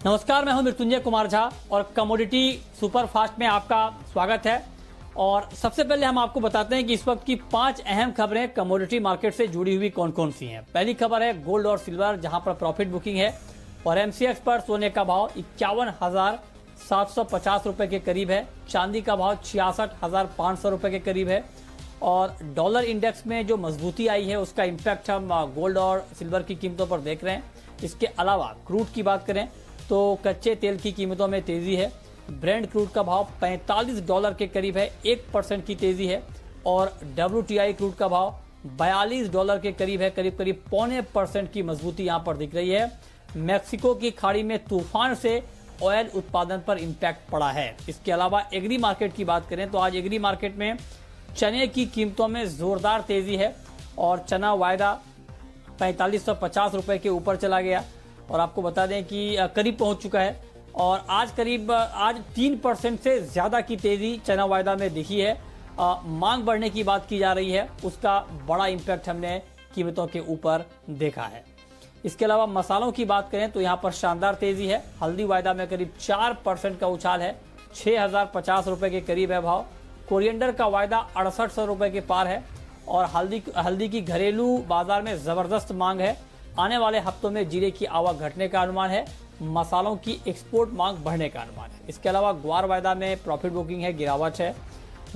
नमस्कार, मैं हूं मृत्युंजय कुमार झा और कमोडिटी सुपरफास्ट में आपका स्वागत है। और सबसे पहले हम आपको बताते हैं कि इस वक्त की 5 अहम खबरें कमोडिटी मार्केट से जुड़ी हुई कौन कौन सी हैं। पहली खबर है गोल्ड और सिल्वर, जहां पर प्रॉफिट बुकिंग है और एमसीएक्स पर सोने का भाव 51,750 रुपए के करीब है। चांदी का भाव 66,500 रुपए के करीब है और डॉलर इंडेक्स में जो मजबूती आई है उसका इंपैक्ट हम गोल्ड और सिल्वर की कीमतों पर देख रहे हैं। इसके अलावा क्रूड की बात करें तो कच्चे तेल की कीमतों में तेजी है। ब्रेंट क्रूड का भाव $45 के करीब है, 1% की तेजी है और WTI क्रूड का भाव $42 के करीब है, करीब करीब 0.25% की मजबूती यहां पर दिख रही है। मैक्सिको की खाड़ी में तूफान से ऑयल उत्पादन पर इंपैक्ट पड़ा है। इसके अलावा एग्री मार्केट की बात करें तो आज एग्री मार्केट में चने की कीमतों में जोरदार तेजी है और चना वायदा 4550 रुपए के ऊपर चला गया और आपको बता दें कि करीब पहुंच चुका है और आज 3% से ज्यादा की तेजी चना वायदा में दिखी है। मांग बढ़ने की बात की जा रही है, उसका बड़ा इंपैक्ट हमने कीमतों के ऊपर देखा है। इसके अलावा मसालों की बात करें तो यहां पर शानदार तेजी है। हल्दी वायदा में करीब 4% का उछाल है, 6050 रुपए के करीब है भाव। कोरिएंडर का वायदा 6800 रुपए के पार है और हल्दी की घरेलू बाजार में जबरदस्त मांग है। आने वाले हफ्तों में जीरे की आवक घटने का अनुमान है, मसालों की एक्सपोर्ट मांग बढ़ने का अनुमान है। इसके अलावा ग्वार वायदा में प्रॉफिट बुकिंग है, गिरावट है।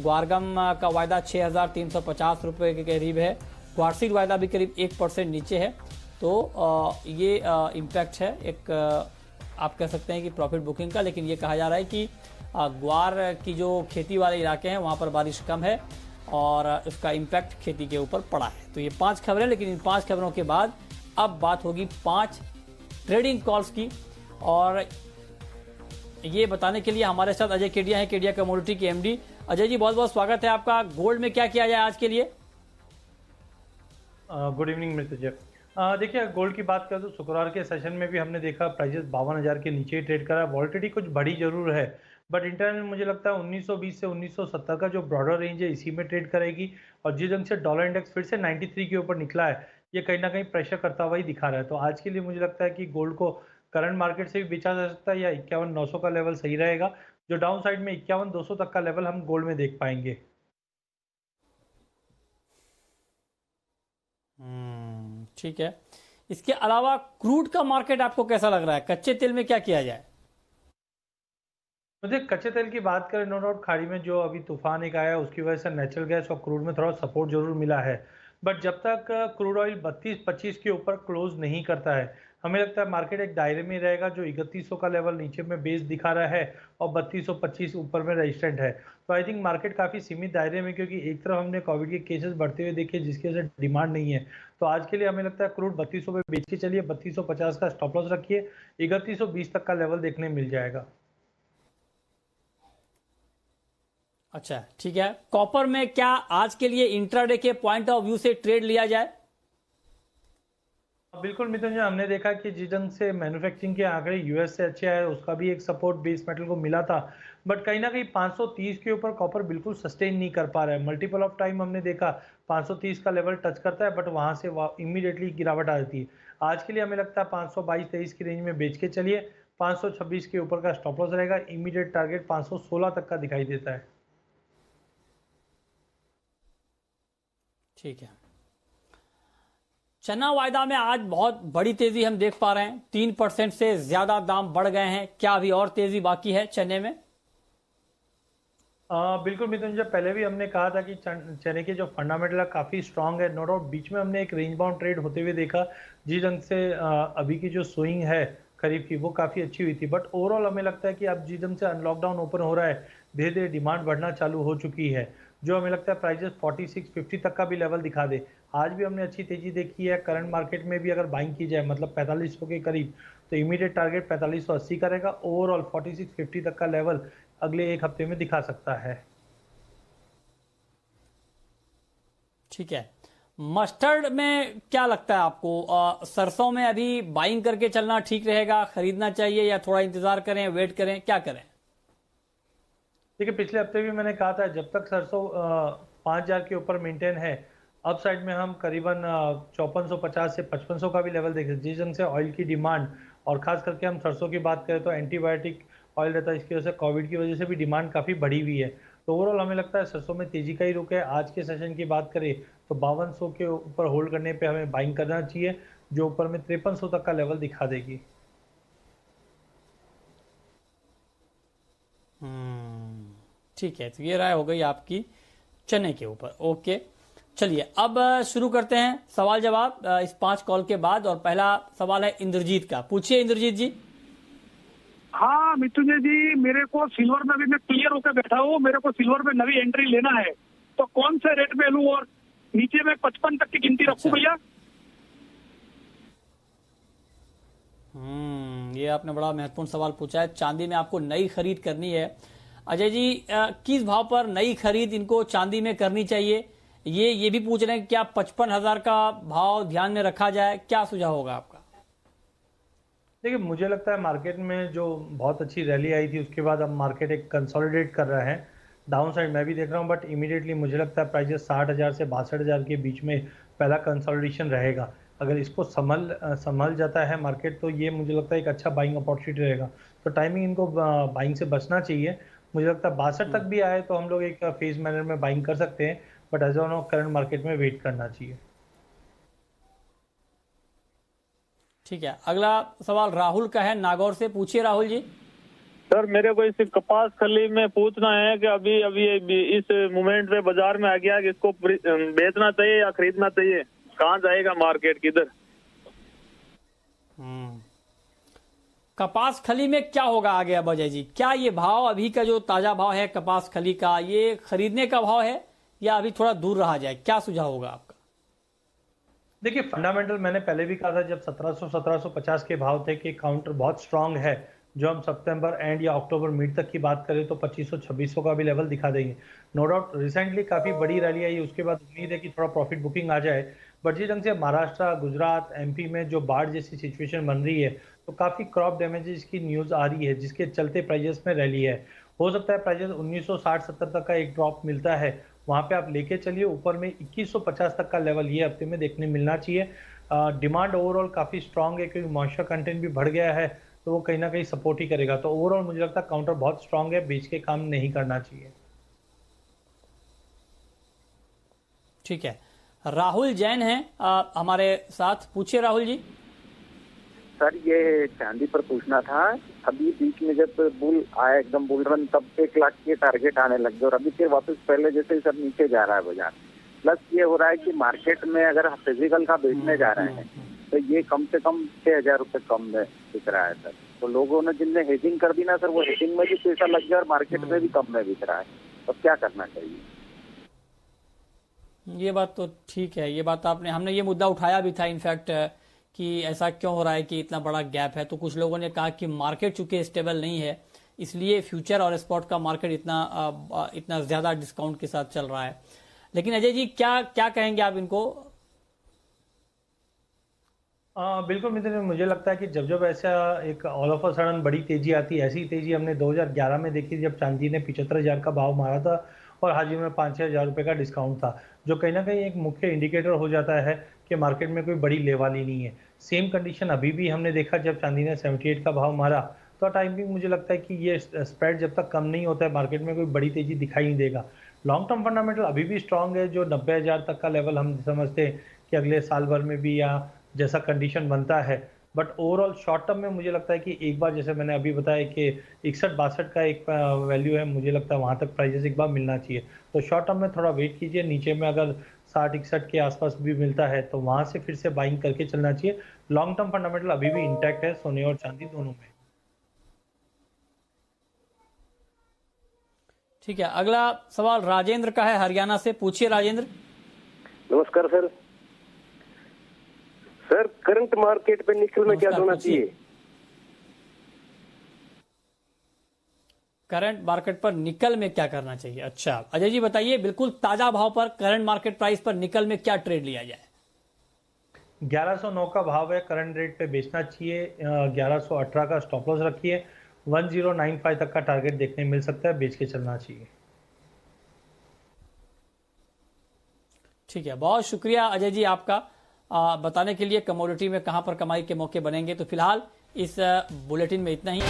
ग्वारगम का वायदा 6350 रुपए के करीब है। ग्वारसीड वायदा भी करीब 1% नीचे है। तो ये इम्पैक्ट है एक आप कह सकते हैं कि प्रॉफिट बुकिंग का, लेकिन ये कहा जा रहा है कि ग्वार की जो खेती वाले इलाके हैं वहाँ पर बारिश कम है और उसका इम्पैक्ट खेती के ऊपर पड़ा है। तो ये 5 खबरें, लेकिन इन 5 खबरों के बाद अब बात होगी 5 ट्रेडिंग कॉल्स की और ये बताने के लिए हमारे साथ अजय केडिया हैं, केडिया कमोडिटी के एमडी। अजय जी, बहुत बहुत स्वागत है आपका। गोल्ड में क्या किया जाए आज के लिए? Good evening Mrityunjay. देखिए, गोल्ड की बात करें तो शुक्रवार के सेशन में भी हमने देखा प्राइसेस 52,000 के नीचे ही ट्रेड करा। वॉलेटिलिटी कुछ बढ़ी जरूर है, बट इंटरनल मुझे लगता है 1920 से 1970 का जो ब्रॉडर रेंज है इसी में ट्रेड करेगी और जिस ढंग से डॉलर इंडेक्स फिर से 93 के ऊपर निकला है, ये कहीं ना कहीं प्रेशर करता हुआ ही दिखा रहा है। तो आज के लिए मुझे लगता है कि गोल्ड को करंट मार्केट से भी बेचा जा सकता है या 51,900 का लेवल सही रहेगा। जो डाउन साइड में 51,200 तक का लेवल हम गोल्ड में देख पाएंगे। ठीक है। इसके अलावा क्रूड का मार्केट आपको कैसा लग रहा है? कच्चे तेल में क्या किया जाए? मुझे कच्चे तेल की बात करें, नो डाउट खाड़ी में जो अभी तूफान एक आया उसकी वजह से नेचुरल गैस और क्रूड में थोड़ा सपोर्ट जरूर मिला है, बट जब तक क्रूड ऑयल 32-25 के ऊपर क्लोज नहीं करता है, हमें लगता है मार्केट एक दायरे में रहेगा। जो 3100 का लेवल नीचे में बेस दिखा रहा है और 3225 ऊपर में रेजिस्टेंट है। तो आई थिंक मार्केट काफी सीमित दायरे में, क्योंकि एक तरफ हमने कोविड के केसेस बढ़ते हुए देखे जिसकी वजह से डिमांड नहीं है। तो आज के लिए हमें लगता है क्रूड 3200 पे बेच के चलिए, 3250 का स्टॉप लॉस रखिए, 3120 तक का लेवल देखने मिल जाएगा। अच्छा, ठीक है। कॉपर में क्या आज के लिए इंट्राडे के पॉइंट ऑफ व्यू से ट्रेड लिया जाए? बिल्कुल मिथुन जी, हमने देखा कि जिस ढंग से मैन्युफैक्चरिंग के आंकड़े यूएस से अच्छे आए, उसका भी एक सपोर्ट बेस मेटल को मिला था, बट कहीं ना कहीं 530 के ऊपर कॉपर बिल्कुल सस्टेन नहीं कर पा रहा है। मल्टीपल ऑफ टाइम हमने देखा 530 का लेवल टच करता है, बट वहां से इमीडिएटली गिरावट आ जाती है। आज के लिए हमें लगता है 522-23 की रेंज में बेच के चलिए, 526 के ऊपर का स्टॉप लॉस रहेगा। इमीडिएट टारगेट 516 तक का दिखाई देता है। ठीक है। चना वायदा में आज बहुत बड़ी तेजी हम देख पा रहे हैं, 3% से ज्यादा दाम बढ़ गए हैं। क्या अभी और तेजी बाकी है चने में? बिल्कुल मिथुन जी, पहले भी हमने कहा था कि चने के जो फंडामेंटल काफ़ी स्ट्रांग है। नो डाउट बीच में हमने एक रेंज बाउंड ट्रेड होते हुए देखा, जिस ढंग से अभी की जो स्विंग है खरीफ की वो काफ़ी अच्छी हुई थी, बट ओवरऑल हमें लगता है कि अब जिस ढंग से अनलॉकडाउन ओपन हो रहा है, धीरे धीरे डिमांड बढ़ना चालू हो चुकी है, जो हमें लगता है प्राइजेस 46-50 तक का भी लेवल दिखा दे। आज भी हमने अच्छी तेजी देखी है। करंट मार्केट में भी अगर बाइंग की जाए, मतलब 4500 के करीब, तो इमीडिएट टारगेट 4580 का रहेगा। ओवरऑल 46-50 तक का लेवल अगले एक हफ्ते में दिखा सकता है। ठीक है। मस्टर्ड में क्या लगता है आपको? सरसों में अभी बाइंग करके चलना ठीक रहेगा, खरीदना चाहिए या थोड़ा इंतजार करें, वेट करें, क्या करें? देखिए, पिछले हफ्ते भी मैंने कहा था जब तक सरसों 5,000 के ऊपर मेंटेन है, अप साइड में हम करीबन 5450 से 5500 का भी लेवल देखें। जिस ढंग से ऑयल की डिमांड और खास करके हम सरसों की बात करें तो एंटीबायोटिक ऑयल रहता है, इसकी वजह से कोविड की वजह से भी डिमांड काफ़ी बढ़ी हुई है। तो ओवरऑल हमें लगता है सरसों में तेजी का ही रुख है। आज के सेशन की बात करें तो 5200 के ऊपर होल्ड करने पे हमें बाइंग करना चाहिए, जो ऊपर में 5300 तक का लेवल दिखा देगी। ठीक है, तो ये राय हो गई आपकी चने के ऊपर। ओके, चलिए अब शुरू करते हैं सवाल जवाब इस 5 कॉल के बाद। और पहला सवाल है इंद्रजीत का। पूछिए इंद्रजीत जी। हाँ मिथुन जी, मेरे को सिल्वर में भी मैं क्लियर होकर बैठा हूँ। मेरे को सिल्वर में नवी एंट्री लेना है, तो कौन से रेट में लूं और नीचे में 55 तक की गिनती रखूं भैया? ये आपने बड़ा महत्वपूर्ण सवाल पूछा है। चांदी में आपको नई खरीद करनी है। अजय जी, किस भाव पर नई खरीद इनको चांदी में करनी चाहिए? ये भी पूछ रहे हैं क्या 55,000 का भाव ध्यान में रखा जाए? क्या सुझाव होगा आपका? देखिए, मुझे लगता है मार्केट में जो बहुत अच्छी रैली आई थी उसके बाद अब मार्केट एक कंसोलिडेट कर रहा है। डाउन साइड मैं भी देख रहा हूँ, बट इमीडिएटली मुझे लगता है प्राइजेस 60,000 से 62,000 के बीच में पहला कंसोलिडेशन रहेगा। अगर इसको संभल जाता है मार्केट, तो ये मुझे लगता है एक अच्छा बाइंग अपॉर्चुनिटी रहेगा। तो टाइमिंग इनको बाइंग से बचना चाहिए। मुझे लगता है 62 तक भी आए तो हम लोग एक फेज मैनर में बाइंग कर सकते हैं, but as on current market में वेट करना चाहिए। ठीक है, अगला सवाल राहुल का है नागौर से। पूछिए राहुल जी। सर, मेरे को इस कपास खली में पूछना है कि अभी इस मोमेंट पे बाजार में आ गया कि इसको बेचना चाहिए या खरीदना चाहिए? कहाँ जाएगा मार्केट, किधर? कपास खली में क्या होगा आगे अब अजय जी? क्या ये भाव अभी का जो ताजा भाव है कपास खली का, ये खरीदने का भाव है या अभी थोड़ा दूर रहा जाए? क्या सुझाव होगा आपका? देखिए, फंडामेंटल मैंने पहले भी कहा था जब 1750 के भाव थे कि काउंटर बहुत स्ट्रांग है। जो हम सितंबर एंड या अक्टूबर मिड तक की बात करें तो 2500-2600 का भी लेवल दिखा देंगे। नो डाउट रिसेंटली काफ़ी बड़ी रैली आई, उसके बाद उम्मीद है कि थोड़ा प्रॉफिट बुकिंग आ जाए। बट जिस ढंग से महाराष्ट्र, गुजरात, एमपी में जो बाढ़ जैसी सिचुएशन बन रही है, तो काफ़ी क्रॉप डैमेजेस की न्यूज़ आ रही है, जिसके चलते प्राइजेस में रैली है। हो सकता है प्राइजेस 1960-70 तक का एक ड्रॉप मिलता है, वहां पे आप लेके चलिए। ऊपर में 2150 तक का लेवल ये हफ्ते में देखने मिलना चाहिए। डिमांड ओवरऑल काफ़ी स्ट्रांग है क्योंकि मॉइस्चर कंटेंट भी बढ़ गया है, तो वो कहीं ना कहीं सपोर्ट ही करेगा। तो ओवरऑल मुझे लगता है काउंटर बहुत स्ट्रांग है, बेच के काम नहीं करना चाहिए। ठीक है, राहुल जैन हैं हमारे साथ। पूछिए राहुल जी। सर, ये चांदी पर पूछना था। अभी बीच में जब बुल आया, एकदम बुल रन, तब 1 लाख के टारगेट आने लग गए और अभी फिर वापस पहले जैसे सब नीचे जा रहा है बाजार। प्लस ये हो रहा है कि मार्केट में अगर फिजिकल का बेचने जा रहे हैं तो ये कम से कम 6,000 रुपये कम में बिक रहा है सर। तो लोगों ने जिनने हेजिंग कर दी ना सर, वो हेजिंग में भी पैसा लग गया और मार्केट में भी कम में बिक रहा है। तो क्या करना चाहिए? ये बात तो ठीक है, ये बात हमने ये मुद्दा उठाया भी था इनफैक्ट कि ऐसा क्यों हो रहा है कि इतना बड़ा गैप है। तो कुछ लोगों ने कहा कि मार्केट चूंकि स्टेबल नहीं है, इसलिए फ्यूचर और स्पॉट का मार्केट इतना ज्यादा डिस्काउंट के साथ चल रहा है। लेकिन अजय जी, क्या कहेंगे आप इनको? बिल्कुल मित्र, मुझे लगता है कि जब ऐसा एक ऑल ऑफ अ सडन बड़ी तेजी आती है, ऐसी तेजी हमने 2011 में देखी जब चांदी ने 75,000 का भाव मारा था और हाजिर में 5-6 हज़ार रुपये का डिस्काउंट था, जो कहीं ना कहीं एक मुख्य इंडिकेटर हो जाता है कि मार्केट में कोई बड़ी लेवाली नहीं है। सेम कंडीशन अभी भी हमने देखा जब चांदी ने 78 का भाव मारा। तो टाइमिंग मुझे लगता है कि ये स्प्रेड जब तक कम नहीं होता है मार्केट में कोई बड़ी तेजी दिखाई नहीं देगा। लॉन्ग टर्म फंडामेंटल अभी भी स्ट्रांग है। जो 90,000 तक का लेवल हम समझते हैं कि अगले साल भर में भी या जैसा कंडीशन बनता है। बट ओवरऑल शॉर्ट टर्म में मुझे लगता है कि एक बार जैसे मैंने अभी बताया कि 61-62 का एक वैल्यू है, मुझे लगता है वहां तक प्राइजेस एक बार मिलना चाहिए। तो शॉर्ट टर्म में थोड़ा वेट कीजिए, नीचे में अगर 60-61 के आसपास भी मिलता है तो वहां से फिर से बाइंग करके चलना चाहिए। लॉन्ग टर्म फंडामेंटल अभी भी इंटैक्ट है सोने और चांदी दोनों में। ठीक है, अगला सवाल राजेंद्र का है हरियाणा से। पूछिए राजेंद्र। नमस्कार सर। सर, करंट मार्केट पे निकल में क्या होना चाहिए? करंट मार्केट पर निकल में क्या करना चाहिए? अच्छा अजय जी बताइए, बिल्कुल ताजा भाव पर करंट मार्केट प्राइस पर निकल में क्या ट्रेड लिया जाए? 1109 का भाव है, करंट रेट पे बेचना चाहिए। 1118 का स्टॉप लॉस रखिए। 1095 तक का टारगेट देखने मिल सकता है, बेच के चलना चाहिए। ठीक है, बहुत शुक्रिया अजय जी आपका बताने के लिए कमोडिटी में कहां पर कमाई के मौके बनेंगे। तो फिलहाल इस बुलेटिन में इतना ही।